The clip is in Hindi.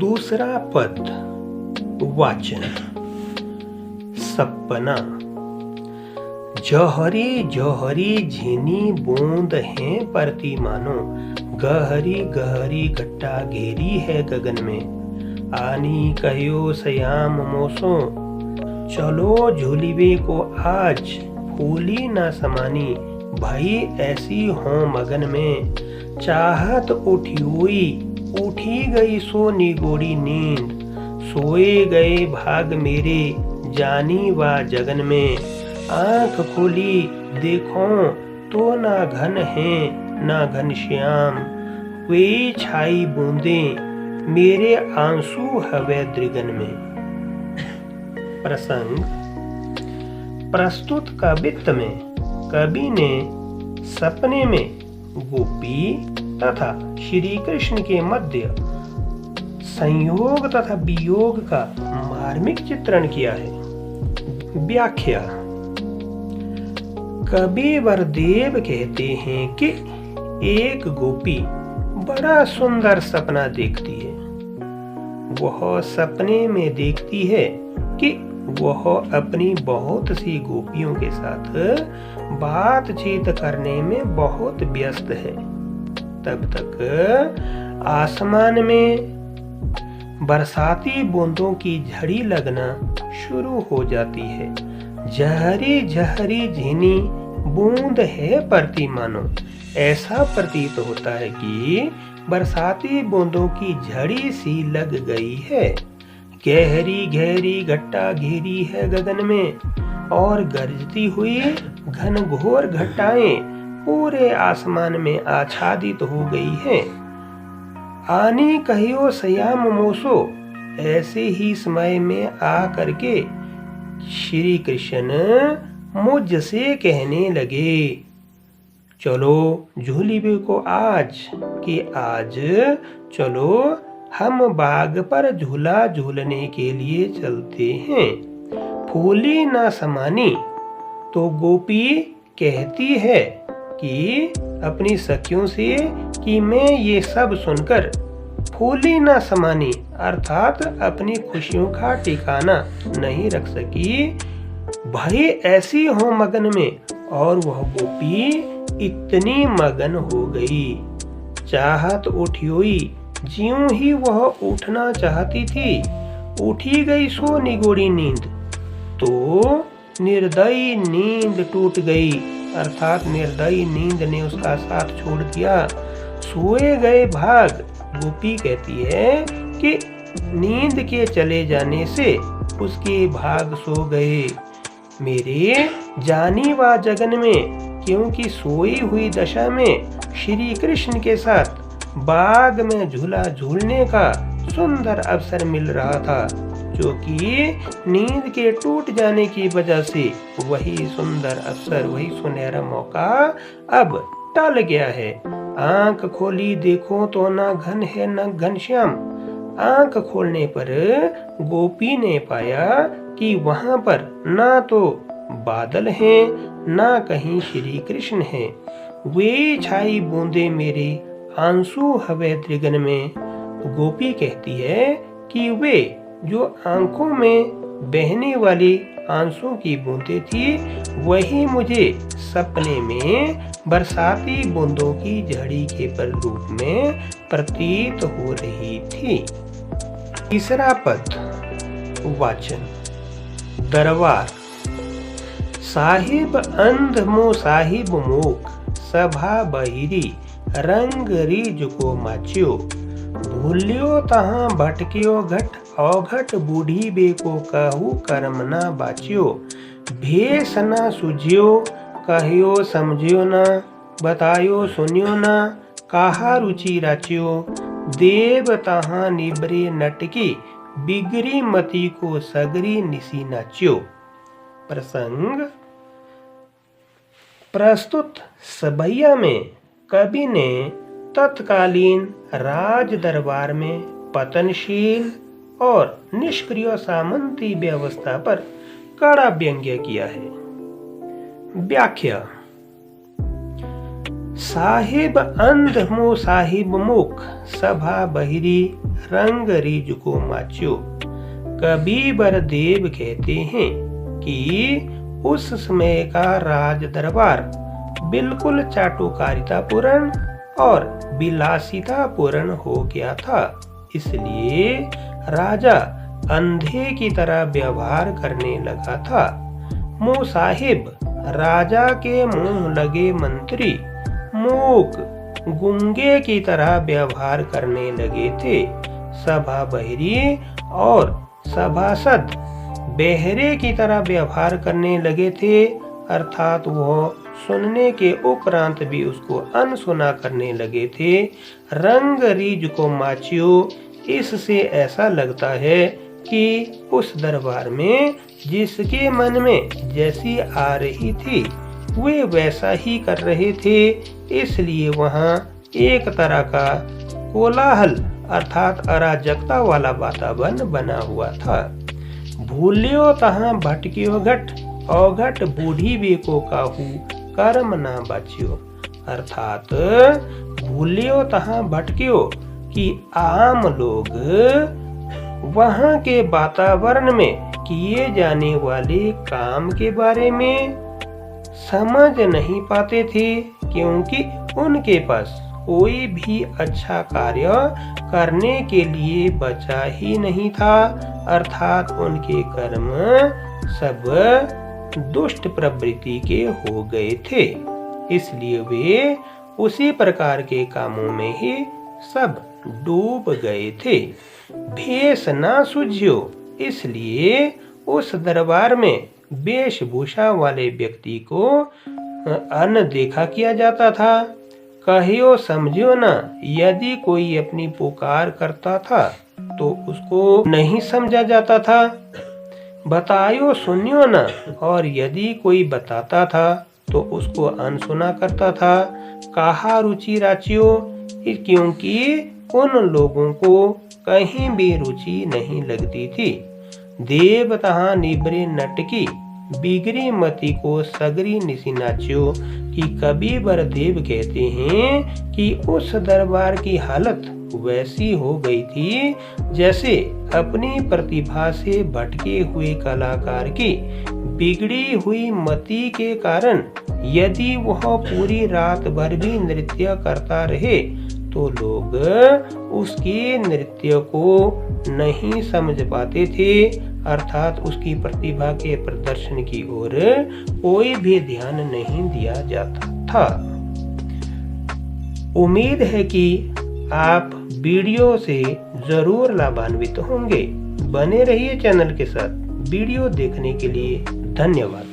दूसरा पद वाचन। सपना। जहरी जहरी झीनी बूंद है परती मानो, गहरी गहरी घट्टा घेरी है गगन में। आनी कहियो सयाम मोसो, चलो झूलिवे को आज, फूली ना समानी भई ऐसी हो मगन में। चाहत उठी हुई उठी गई सो निगोड़ी नींद, सोए गए भाग मेरे जानी वा जगन में। आंख खोली देखो तो ना घन है ना घन श्याम, वे छाई बूंदे मेरे आंसू हवे दृगन में। प्रसंग। प्रस्तुत कवित्व में कवि ने सपने में गोपी तथा श्री कृष्ण के मध्य संयोग तथा वियोग का मार्मिक चित्रण किया है। व्याख्या। कवि वरदेव कहते हैं कि एक गोपी बड़ा सुंदर सपना देखती है। वह सपने में देखती है कि वह अपनी बहुत सी गोपियों के साथ बातचीत करने में बहुत व्यस्त है। तब तक आसमान में बरसाती बूंदों की झड़ी लगना शुरू हो जाती है। जहरी जहरी झीनी बूंद है परती मानो, ऐसा प्रतीत होता है कि बरसाती बूंदों की झड़ी सी लग गई है। गहरी गहरी घट्टा घेरी है गगन में, और गरजती हुई घनघोर घटाएं पूरे आसमान में आच्छादित हो गई है। आनी कहियो सयाम मोसो, ऐसे ही समय में आ करके श्री कृष्ण मुझसे कहने लगे, चलो झूलिवे को आज, कि आज चलो हम बाग पर झूला झूलने के लिए चलते हैं। फूली ना समानी, तो गोपी कहती है कि अपनी सखियों से कि मैं ये सब सुनकर फूली ना समानी, अर्थात अपनी खुशियों का ठिकाना नहीं रख सकी। भाई ऐसी हो मगन में, और वह गोपी इतनी मगन हो गई। चाहत उठी हुई, ज्यों ही वह उठना चाहती थी, उठी गई सो निगोड़ी नींद, तो निर्दयी नींद टूट गई, अर्थात निर्दयी नींद ने उसका साथ छोड़ दिया। सोए गए भाग, गोपी कहती है कि नींद के चले जाने से उसके भाग सो गए मेरे जानी वा जगन में, क्योंकि सोई हुई दशा में श्री कृष्ण के साथ बाग में झूला झूलने का सुंदर अवसर मिल रहा था, जो कि नींद के टूट जाने की वजह से वही सुंदर अवसर, वही सुनहरा मौका अब टल गया है। आंख खोली देखो तो ना घन है ना घनश्याम। आंख खोलने पर गोपी ने पाया कि वहां पर ना तो बादल हैं, ना कहीं श्री कृष्ण हैं। वे छाई बूंदे मेरे आंसू हवे दृगन में। गोपी कहती है कि वे जो आंखों में बहने वाली आंसू की बूंदें थी, वही मुझे सपने में बरसाती बूंदों की झड़ी के रूप में प्रतीत हो रही थी। तीसरा पद वाचन। दरबार। साहिब अंध मो साहिब मूक, सभा बहिरी रंग रीज को माच्यो। भूल्यो तहाँ भटक्यो घट, अवघट बूढ़ी बेको कहू कर्म ना बाच्यो। भेष ना सुझ्यो कहियो समझ्यो ना, बतायो सुनियो ना कहा रुचि राच्यो। देव तहाँ निबरे नटकी, बिगड़ी मती को सगरी निसी नाच्यो। प्रसंग। प्रस्तुत सबैया में कवि ने तत्कालीन राज दरबार में पतनशील और निष्क्रिय सामंती व्यवस्था पर कड़ा व्यंग्य किया है। व्याख्या। साहिब अंध मो साहिब मुख, सभा बहिरी रंगरीज को माच्यो। कबीर देव कहते हैं कि उस समय का राज दरबार बिल्कुल चाटुकारितापूर्ण और विलासितापूर्ण हो गया था। इसलिए राजा अंधे की तरह व्यवहार करने लगा था। मुँह साहिब राजा के मुंह लगे मंत्री मूक गूंगे की तरह व्यवहार करने लगे थे। सभा बहरी और सभासद बहरे की तरह व्यवहार करने लगे थे, अर्थात वह सुनने के उपरांत भी उसको अनसुना करने लगे थे। रंगरीज को माच्यो, इससे ऐसा लगता है कि उस दरबार में जिसके मन में जैसी आ रही थी वे वैसा ही कर रहे थे। इसलिए वहाँ एक तरह का कोलाहल अर्थात अराजकता वाला वातावरण बना हुआ था। भूल्यो तहाँ भटकियो घट, अघट बूढ़ी बेको काहू कर्म ना बच्यो। अर्थात भूल्यो तहाँ भटकियो कि आम लोग वहाँ के वातावरण में किए जाने वाले काम के बारे में समझ नहीं पाते थे, क्योंकि उनके पास कोई भी अच्छा कार्य करने के लिए बचा ही नहीं था। अर्थात उनके कर्म सब दुष्ट प्रवृत्ति के हो गए थे। इसलिए वे उसी प्रकार के कामों में ही सब डूब गए थे। भेष ना सूझ्यो, इसलिए उस दरबार में वेशभूषा वाले व्यक्ति को अनदेखा किया जाता था। कहियो समझियो ना, यदि कोई अपनी पुकार करता था तो उसको नहीं समझा जाता था। बतायो सुनियो ना, और यदि कोई बताता था तो उसको अनसुना करता था। कहा रुचि राचियो, क्योंकि उन लोगों को कहीं भी रुचि नहीं लगती थी। देव तहाँ निबरे नटकी, बिगड़ी मती को सगरी निसी नाच्यो। कि कबीर देव कहते हैं कि उस दरबार की हालत वैसी हो गई थी जैसे अपनी प्रतिभा से भटके हुए कलाकार की बिगड़ी हुई मति के कारण यदि वह पूरी रात भर भी नृत्य करता रहे तो लोग उसके नृत्य को नहीं समझ पाते थे, अर्थात उसकी प्रतिभा के प्रदर्शन की ओर कोई भी ध्यान नहीं दिया जाता था। उम्मीद है कि आप वीडियो से जरूर लाभान्वित होंगे। बने रहिए चैनल के साथ। वीडियो देखने के लिए धन्यवाद।